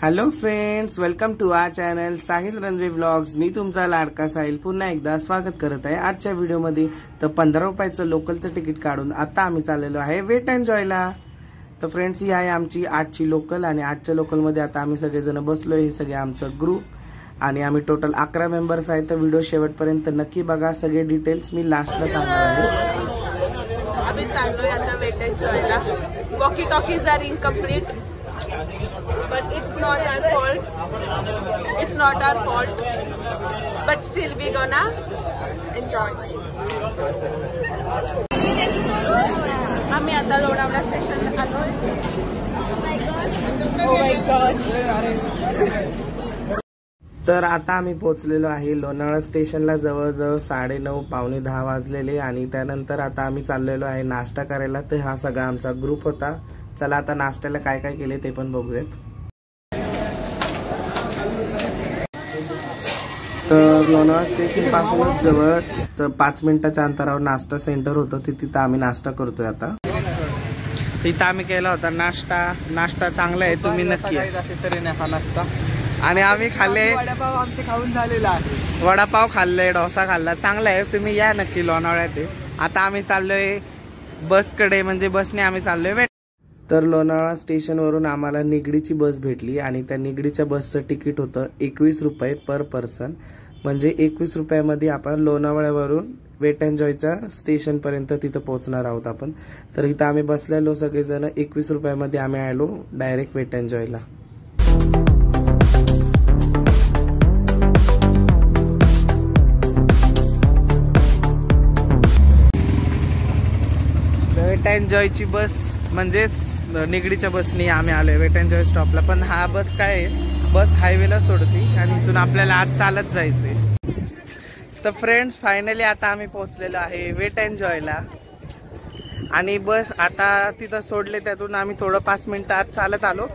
Hello friends, welcome to our channel Sahil Ranwe vlogs. मी तुमचा लाडका साहिल पुन्हा एकदा स्वागत करत आहे आजच्या व्हिडिओमध्ये। तर 15 रुपयाचं लोकलचं तिकीट काढून आता आम्ही चाललेलो आहे वेट एन्जॉयला। तर फ्रेंड्स, ही आहे आमची 8ची लोकल आणि 8च्या लोकलमध्ये आता आम्ही सगळेजण बसलो। हे सगळे आमचं ग्रुप आणि आम्ही टोटल 11 मेंबर्स आहेत। तर व्हिडिओ शेवटपर्यंत नक्की बघा, सगळे डिटेल्स मी लास्टला सांगणार आहे। आम्ही चाललोय आता वेट एन्जॉयला। Walkie talkies are incomplete but it's not our fault, but still we gonna enjoy. आम्ही आता लोणावळा स्टेशनला आलोय। Oh my gosh. तर आता आम्ही पोहोचलेलो आहे लोणावळा स्टेशनला। जवळजवळ 9:30 पावणे 10 वाजलेले आणि त्यानंतर आता आम्ही चाललेलो आहे नाश्ता करायला। तर हा सगळा आमचा ग्रुप होता। चला आता नाश्त्याला काय काय केले ते पण बघूयात। तर लोणावळा स्टेशन पासूनच जवळ 5 मिनिटाच्या अंतरावर नाश्ता सेंटर होतं, तिथं आम्ही नाश्ता करतोय आता। तिथं आम्ही केला होता नाश्ता चांगला आहे, तुम्ही नक्की नाश्ता। आणि आम्ही खाल्ले वडापाव, आमचे खाऊन झालेला आहे। वडापाव खाल्ले, डोसा खाल्ला, चांगला आहे, तुम्ही या नक्की लोणावळ्यात। आता आम्ही चाललोय बसकडे, म्हणजे बसने आम्ही चाललोय। तर लोणावळा स्टेशनवरून आम्हाला निगडीची बस भेटली आणि त्या निगडीच्या बसचं तिकीट होतं 21 रुपये पर पर्सन। म्हणजे 21 रुपयामध्ये आपण लोणावळ्यावरून वेट एन्जॉयच्या स्टेशनपर्यंत तिथं पोहोचणार आहोत आपण। तर इथं आम्ही बसलेलो सगळेजण, 21 रुपयामध्ये आम्ही आलो डायरेक्ट वेट एन्जॉयला। वेट एन्जॉयची बस म्हणजेच निगडीच्या बसनी आम्ही आलोय वेट एन्जॉय स्टॉपला। पण हा बस काय आहे, बस हायवेला सोडते आणि इथून आपल्याला आज चालत जायचंय। तर फ्रेंड्स, फायनली आता आम्ही पोहोचलेलो आहे वेट एन्जॉयला आणि बस आता तिथं सोडले, त्यातून आम्ही थोडं 5 मिनिटं आत चालत आलो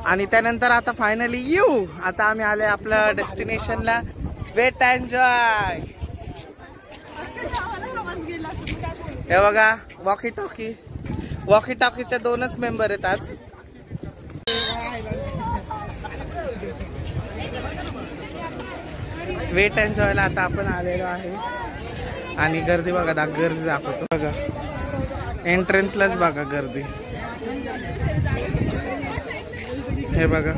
आणि त्यानंतर आता फायनली आता आम्ही आले आपल्या डेस्टिनेशनला वेट एन्जॉय। हे बघा, वॉकी टॉकीच्या 2च मेंबर आहेत आज। वेट एन्जॉयला आता आपण आलेलो आहे आणि गर्दी बघा, गर्दी दाखवतो बघा, एंट्रन्सलाच बघा गर्दी, हे बघा।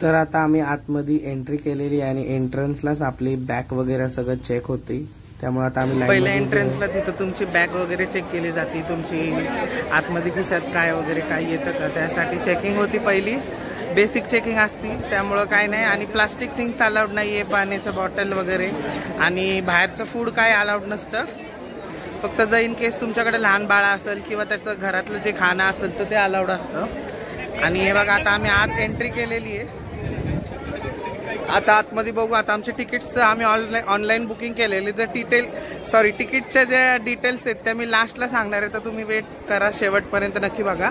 तर आता आम्ही आतमध्ये एंट्री केलेली आणि एंट्रन्सलाच आपली बॅग वगैरे सगळं चेक होते, त्यामुळे आता आम्ही पहिल्या एंट्रन्सला तिथं तुमची बॅग वगैरे चेक केली जाते, तुमची आतमध्ये खिशात काय वगैरे काय येतं का त्यासाठी चेकिंग होती। पहिली बेसिक चेकिंग असती, त्यामुळं काय नाही। आणि प्लास्टिक थिंग्स अलाउड नाहीये, पाण्याच्या बॉटल वगैरे आणि बाहेरचं फूड काय अलाउड नसतं। फक्त जर इन केस तुमच्याकडे लहान बाळ असेल किंवा त्याचं घरातलं जे खाणं असेल तर ते अलाउड असतं। आणि हे बघा, आता आम्ही आत एंट्री केलेली आहे। आता आतमध्ये बघू, आता आमचे तिकीट्स आम्ही ऑनलाईन बुकिंग केलेली। जर तिकीटच्या ज्या डिटेल्स आहेत त्या मी लास्टला सांगणार आहे, तर तुम्ही वेट करा शेवटपर्यंत, नक्की बघा।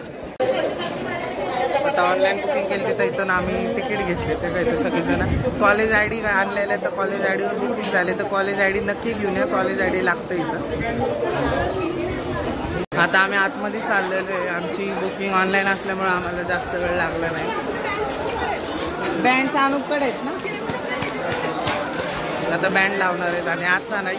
आता ऑनलाईन बुकिंग केली तिथं, इथून आम्ही तिकीट घेतले ते काय, सगळेजण कॉलेज ID आणलेलं आहे, तर कॉलेज IDवर बुकिंग झाले तर कॉलेज ID नक्की घेऊन या, कॉलेज ID लागतं इथं। आता आम्ही आतमध्ये चाललेलो आहे, आमची बुकिंग ऑनलाईन असल्यामुळे आम्हाला जास्त वेळ लागला नाही। बँड अनुपकडे आहेत ना, आता बँड लावणार आहेत आणि आत जाणार।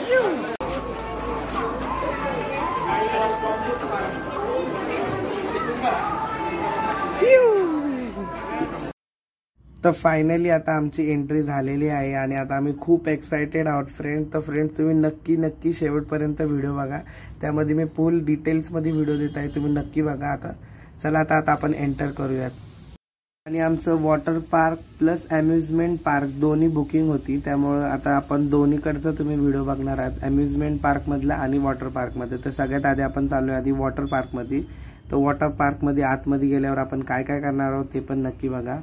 तर फायनली आता आमची एंट्री झालेली आहे आणि आता आम्ही खूप एक्सायटेड आहोत फ्रेंड। तर फ्रेंड्स, तुम्ही नक्की शेवटपर्यंत व्हिडिओ बघा, त्यामध्ये मी फुल डिटेल्समध्ये व्हिडिओ देत आहे, तुम्ही नक्की बघा। आता चला आता आपण एंटर करूयात। आणि आमचं water park plus amusement park दोन्ही बुकिंग होती, त्यामुळे आता आपण दोन्हीकडचा तुम्ही व्हिडिओ बघणार आहात, अम्युजमेंट पार्कमधला आणि वॉटर पार्कमध्ये। तर सगळ्यात आधी आपण चाललोय आधी वॉटर पार्कमध्ये। तर वॉटर पार्कमध्ये आतमध्ये गेल्यावर आपण काय काय करणार आहोत ते पण नक्की बघा।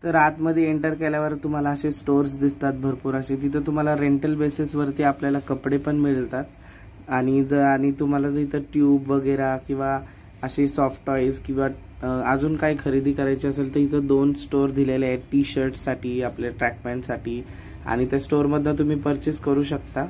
तर आतमध्ये एंटर केल्यावर तुम्हाला असे स्टोर्स दिसतात भरपूर असे. तिथं तुम्हाला रेंटल बेसिसवरती आपल्याला कपडे पण मिळतात आणि तुम्हाला जर इथं ट्यूब वगैरे किंवा असे सॉफ्ट टॉईज किंवा अजून काही खरेदी करायची असेल तर इथं 2 स्टोर दिलेले आहेत टी शर्टसाठी, आपल्या ट्रॅक पॅन्टसाठी, आणि त्या स्टोअरमधनं तुम्ही परचेस करू शकता.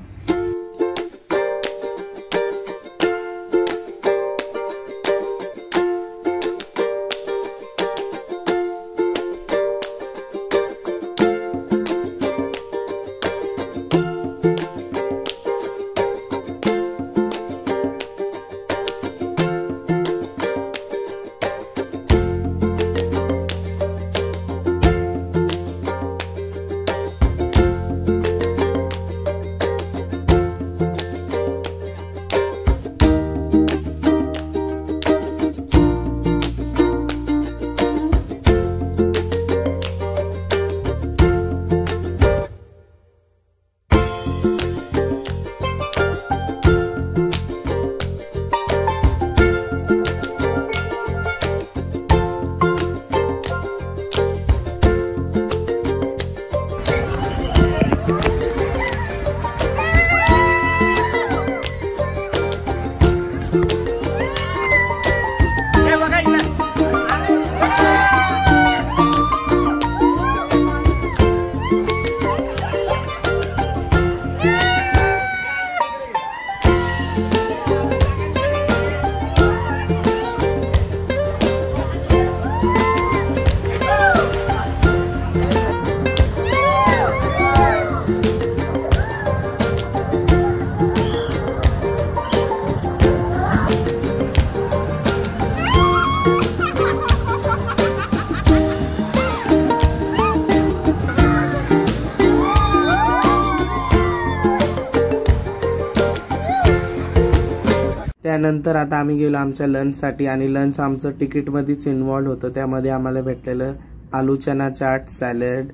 त्यानंतर आता आम्ही गेलो आमच्या लंचसाठी आणि लंच आमचं तिकीटमध्येच इन्व्हॉल्व होतं. त्यामध्ये आम्हाला भेटलेलं आलू चना चाट, सॅलड,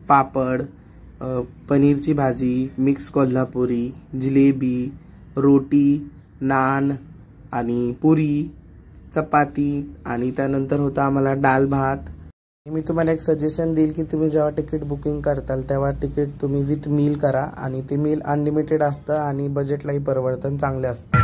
पापड, पनीरची भाजी, मिक्स कोल्हापुरी, जिलेबी, रोटी, नान आणि पुरी, चपाती, आणि त्यानंतर होता आम्हाला डाल भात. मी तुम्हाला एक सजेशन देईल की तुम्ही जेव्हा तिकीट बुकिंग करताल तेव्हा तिकीट तुम्ही विथ मील करा, आणि ते मील अनलिमिटेड असतं आणि बजेटलाही परवडतं, चांगले असतं.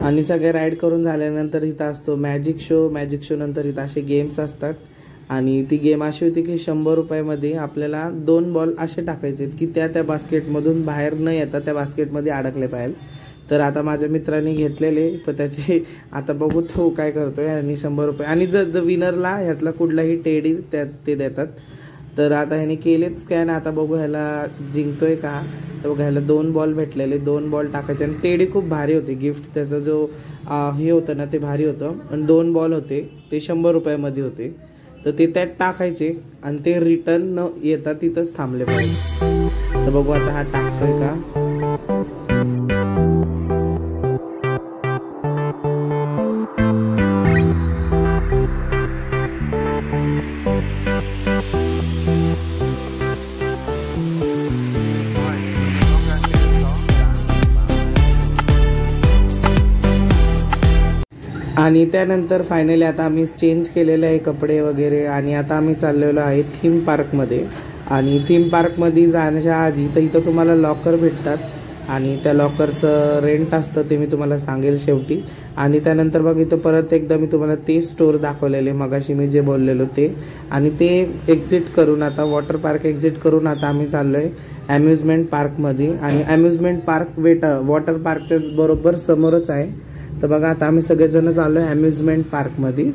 आणि सगळे राईड करून झाल्यानंतर इथं असतो मॅजिक शो नंतर इथं असे गेम्स असतात. आणि ती गेम अशी होती की 100 रुपयामध्ये आपल्याला 2 बॉल असे टाकायचे की त्या बास्केटमधून बाहेर न येता त्या बास्केटमध्ये अडकले पाहिजे. तर आता माझ्या मित्रांनी घेतलेले, पण त्याचे आता बघू तो काय करतोय. आणि 100 रुपये आणि जर विनरला ह्यातला कुठलाही टेडी ते देतात. तर आता ह्याने केलेच स्कॅन, आता बघू ह्याला जिंकतोय का. तर बघा ह्याला 2 बॉल भेटलेले, 2 बॉल टाकायचे आणि टेडी खूप भारी होते. गिफ्ट त्याचा जो हे होतं ना ते भारी होतं. आणि 2 बॉल होते ते 100 रुपयामध्ये होते. तर ते त्यात टाकायचे आणि ते रिटर्न न येता तिथंच थांबले पाहिजे. तर बघू आता हा टाकतोय का. आणि त्यानंतर फायनली आता आम्ही चेंज केलेले आहे कपडे वगैरे आणि आता आम्ही चाललेलो आहे थीम पार्कमध्ये. आणि थीम पार्कमध्ये जाण्याच्या आधी तर इथं तुम्हाला लॉकर भेटतात आणि त्या लॉकरचं रेंट असतं ते मी तुम्हाला सांगेल शेवटी. आणि त्यानंतर बघ इथं परत एकदा मी तुम्हाला ते स्टोअर दाखवलेले मगाशी मी जे बोललेलो ते. आणि ते एक्झिट करून आता वॉटर पार्क एक्झिट करून आता आम्ही चाललो आहे ॲम्युजमेंट पार्कमध्ये. आणि ॲम्युजमेंट पार्क वॉटर पार्कच्याच बरोबर समोरच आहे. तर बघा आता आम्ही सगळेजण चाललो आहे ॲम्युजमेंट पार्कमध्ये.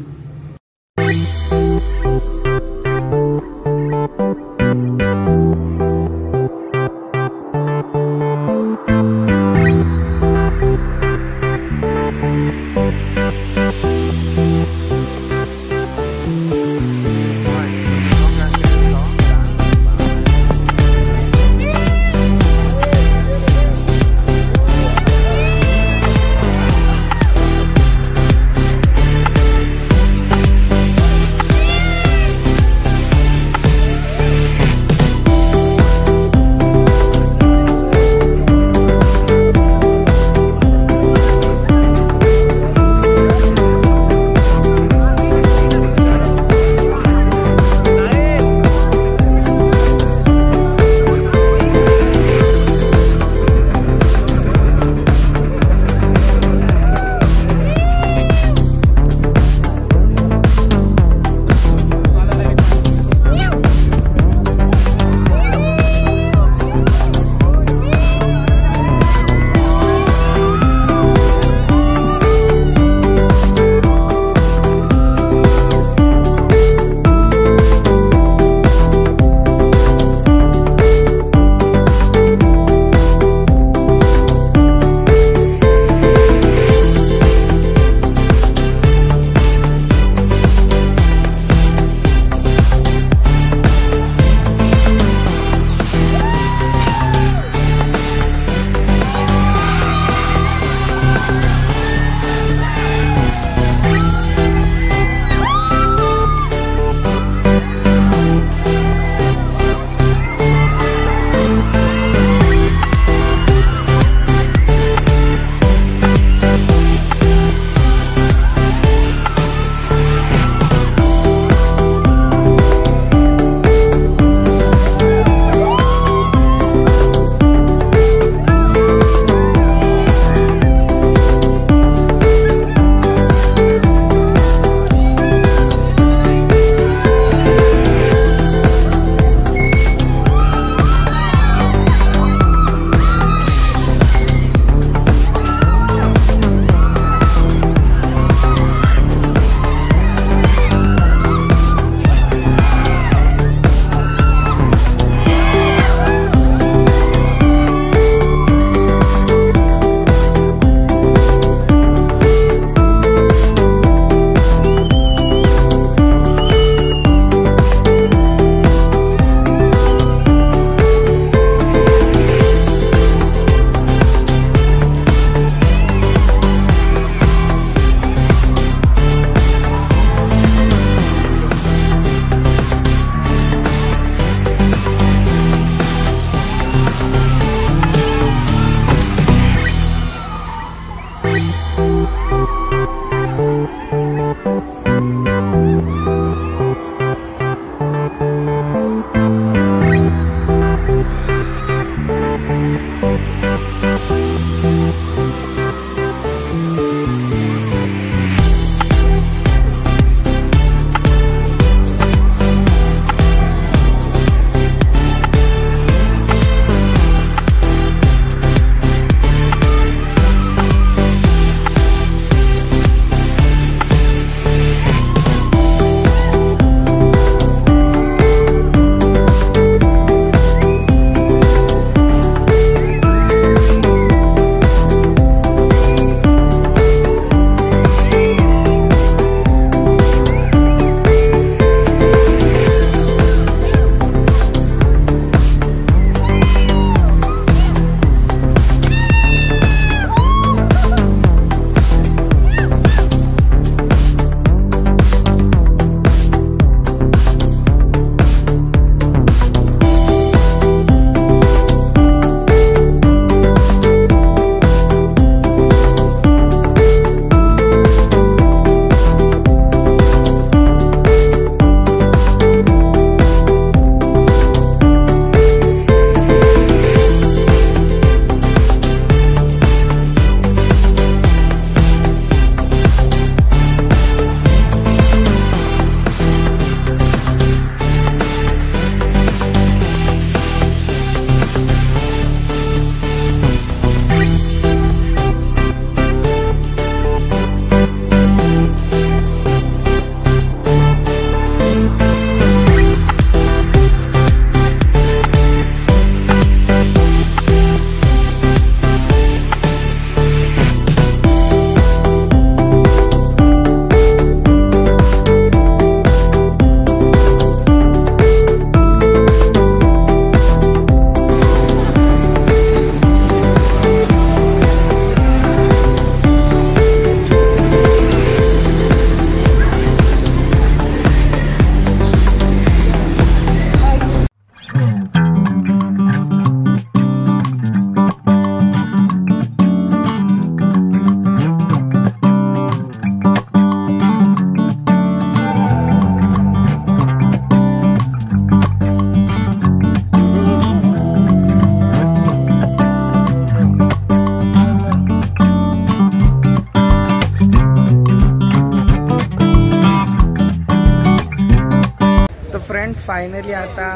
फ्रेंड्स फायनली आता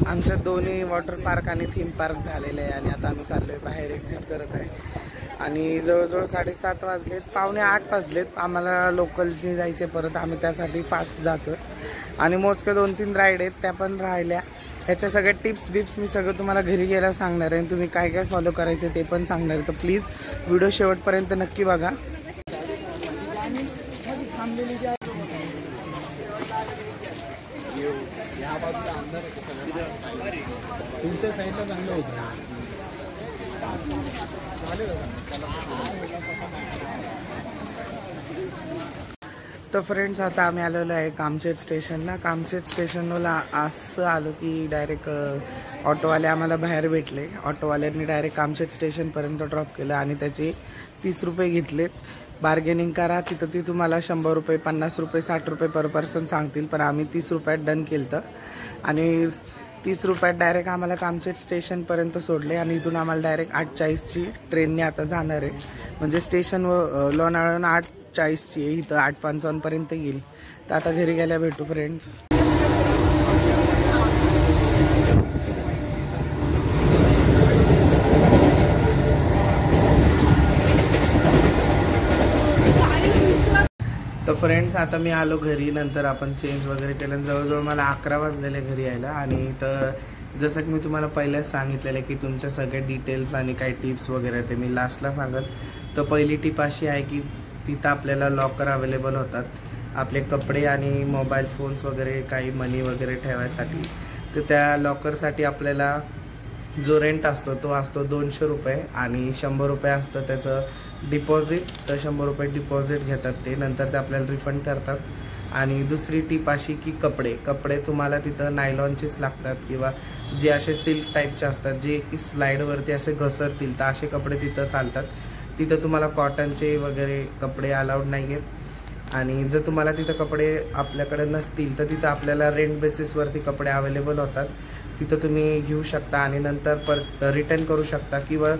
आमच्या दोन्ही वॉटर पार्क आणि थीम पार्क झालेले आहे आणि आता आम्ही चाललोय बाहेर एक्झिट करत आहे आणि जवळजवळ 7:30 वाजलेत, 7:45 वाजलेत. आम्हाला लोकलने जायचे परत, आम्ही त्यासाठी फास्ट जातो आणि मोजके 2-3 राईड आहेत त्या पण राहिल्या. ह्याच्या सगळ्या टिप्स बिप्स मी सगळं तुम्हाला घरी गेल्यावर सांगणार आहे, तुम्ही काय काय फॉलो करायचे ते पण सांगणार आहे. तर प्लीज व्हिडिओ शेवटपर्यंत नक्की बघा. तर फ्रेंड्स आता आम्ही आलेलो आहे कामशेत स्टेशनला. कामशेत स्टेशनला असं आलो की डायरेक्ट ऑटोवाले आम्हाला बाहेर भेटले. ऑटोवाल्यांनी डायरेक्ट कामशेत स्टेशनपर्यंत ड्रॉप केलं आणि त्याचे 30 रुपये घेतलेत. बार्गेनिंग करा तिथं ती तुम्हाला 100 रुपये, 50 रुपये, 60 रुपये पर पर्सन सांगतील, पण आम्ही 30 रुपयात डन केलं आणि 30 रुपयात डायरेक्ट आम्हाला कामशेत स्टेशनपर्यंत सोडले आणि इथून आम्हाला डायरेक्ट 8:40ची ट्रेनने आता जाणार आहे. म्हणजे स्टेशन लोणावळ्याहून 8:40ची आहे, इथं 8:55 पर्यंत येईल. तर आता घरी गेल्या भेटू फ्रेंड्स. तर फ्रेंड्स आता मी आलो घरी. नंतर आपण चेंज वगैरे केलं. जवळजवळ मला 11 वाजलेले घरी यायला. आणि तर जसं की मी तुम्हाला पहिलेच सांगितलेलं की तुमच्या सगळ्या डिटेल्स आणि काही टिप्स वगैरे ते मी लास्टला सांगत. तर पहिली टिप अशी आहे की तिथं आपल्याला लॉकर अवेलेबल होतात आपले कपडे आणि मोबाईल फोन्स वगैरे, काही मनी वगैरे ठेवायसाठी. तर त्या लॉकरसाठी आपल्याला जो रेंट असतो तो असतो 200 रुपये आणि 100 रुपये असतं त्याचं डिपॉझिट. तर 100 रुपये डिपॉझिट घेतात ते, नंतर ते आपल्याला रिफंड करतात. आणि दुसरी टिप अशी की कपडे तुम्हाला तिथं नायलॉनचेच लागतात किंवा जे असे सिल्क टाईपचे असतात जे की स्लाईडवरती असे घसरतील, तर असे कपडे तिथं चालतात. तिथं तुम्हाला कॉटनचे वगैरे कपडे अलाउड नाही आहेत. आणि जर तुम्हाला तिथं कपडे आपल्याकडे नसतील तर तिथं आपल्याला रेंट बेसिसवरती कपडे अवेलेबल होतात, तिथं तुम्ही घेऊ शकता आणि नंतर रिटर्न करू शकता किंवा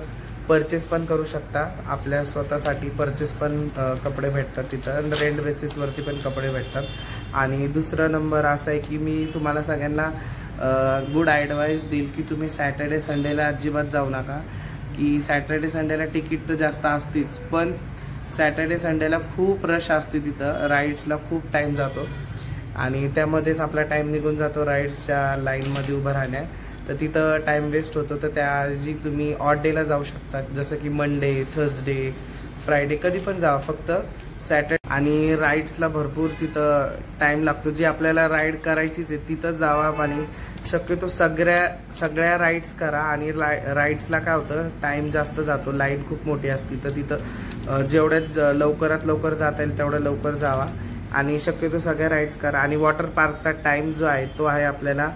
परचेस पण करू शकता. आपल्या स्वतःसाठी परचेस पण कपडे भेटतात तिथं, रेंट बेसिसवरती पण कपडे भेटतात. आणि दुसरा नंबर असा आहे की मी तुम्हाला सगळ्यांना गुड ॲडवाईस देईल की तुम्ही सॅटर्डे संडेला अजिबात जाऊ नका. की सॅटर्डे संडेला तिकीट तर जास्त असतीच, पण सॅटर्डे संडेला खूप रश असते तिथं, राईड्सला खूप टाईम जातो आणि त्यामध्येच आपला टाईम निघून जातो राईड्सच्या लाईनमध्ये उभं राहण्या. तर तिथं टाईम वेस्ट होतो. तर त्याऐवजी तुम्ही ऑड डेला जाऊ शकता, जसं की मंडे, थर्सडे, फ्रायडे, कधी पण जावा, फक्त सॅटर्डे. आणि राईड्सला भरपूर तिथं टाईम लागतो. जी आपल्याला राईड करायचीच आहे तिथं जावा आणि शक्यतो सगळ्या राईड्स करा. आणि राईड्सला काय होतं, टाईम जास्त जातो, लाईन खूप मोठी असते. तर तिथं जेवढ्यात लवकरात लवकर जाता येईल तेवढं लवकर जावा आणि शक्यतो सगळ्या राईड्स करा. आणि वॉटर पार्कचा टाईम जो आहे तो आहे आपल्याला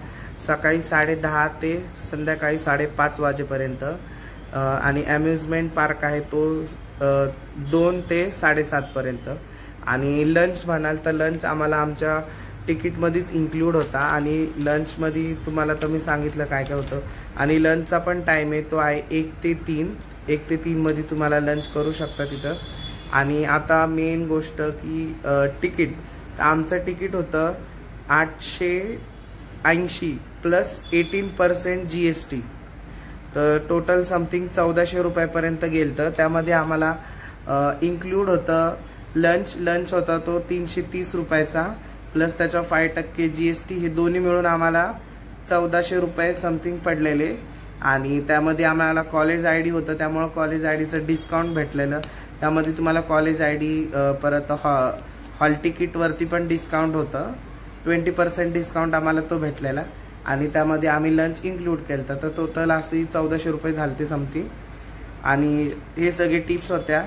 सकाळी 10:30 ते संध्याकाळी 5:30 वाजेपर्यंत. आणि अम्युजमेंट पार्क आहे तो 2 ते 7:30 पर्यंत. आणि लंच म्हणाल तर लंच आम्हाला आमच्या तिकीटमध्येच इन्क्लूड होता आणि लंचमध्ये तुम्हाला तर मी सांगितलं काय काय होतं. आणि लंचचा पण टाईम आहे तो आहे 1 ते 3 मध्ये तुम्हाला लंच करू शकता तिथं. आणि आता मेन गोष्ट की तिकीट. तर आमचं तिकीट होतं 880 प्लस 18% GST. तर टोटल समथिंग 1400 रुपयापर्यंत गेलं. तर त्यामध्ये आम्हाला इन्क्लूड होतं लंच होता तो 330 रुपयाचा प्लस त्याच्या 5% GST. हे दोन्ही मिळून आम्हाला 1400 रुपये समथिंग पडलेले. आणि त्यामध्ये आम्हाला कॉलेज ID होतं, त्यामुळं कॉलेज IDचं डिस्काउंट भेटलेलं. त्यामध्ये तुम्हाला कॉलेज ID परत हॉल तिकीटवरती पण डिस्काउंट होतं, 20% डिस्काउंट आम्हाला तो भेटलेला. आणि त्यामध्ये आम्ही लंच इन्क्लूड केलं. तर टोटल अशी 1400 रुपये झालते समथिंग. आणि हे सगळे टिप्स होत्या.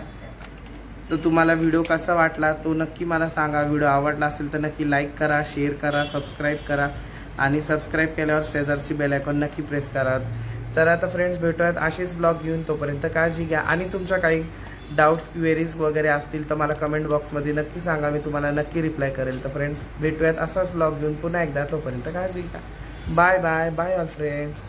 तर तुम्हाला व्हिडिओ कसा वाटला तो नक्की मला सांगा. व्हिडिओ आवडला असेल तर नक्की लाईक करा, शेअर करा, सबस्क्राईब करा आणि सबस्क्राईब केल्यावर शेजारची बेल आयकॉन नक्की प्रेस करा. चला आता फ्रेंड्स भेटूयात असेच ब्लॉग घेऊन. तोपर्यंत काळजी घ्या आणि तुमच्या काही डाऊट्स क्वेरीज वगैरे असतील तर मला कमेंट बॉक्समध्ये नक्की सांगा, मी तुम्हाला नक्की रिप्लाय करेल. तर फ्रेंड्स भेटूयात असाच ब्लॉग घेऊन पुन्हा एकदा. तोपर्यंत काळजी घ्या. Bye bye bye all friends.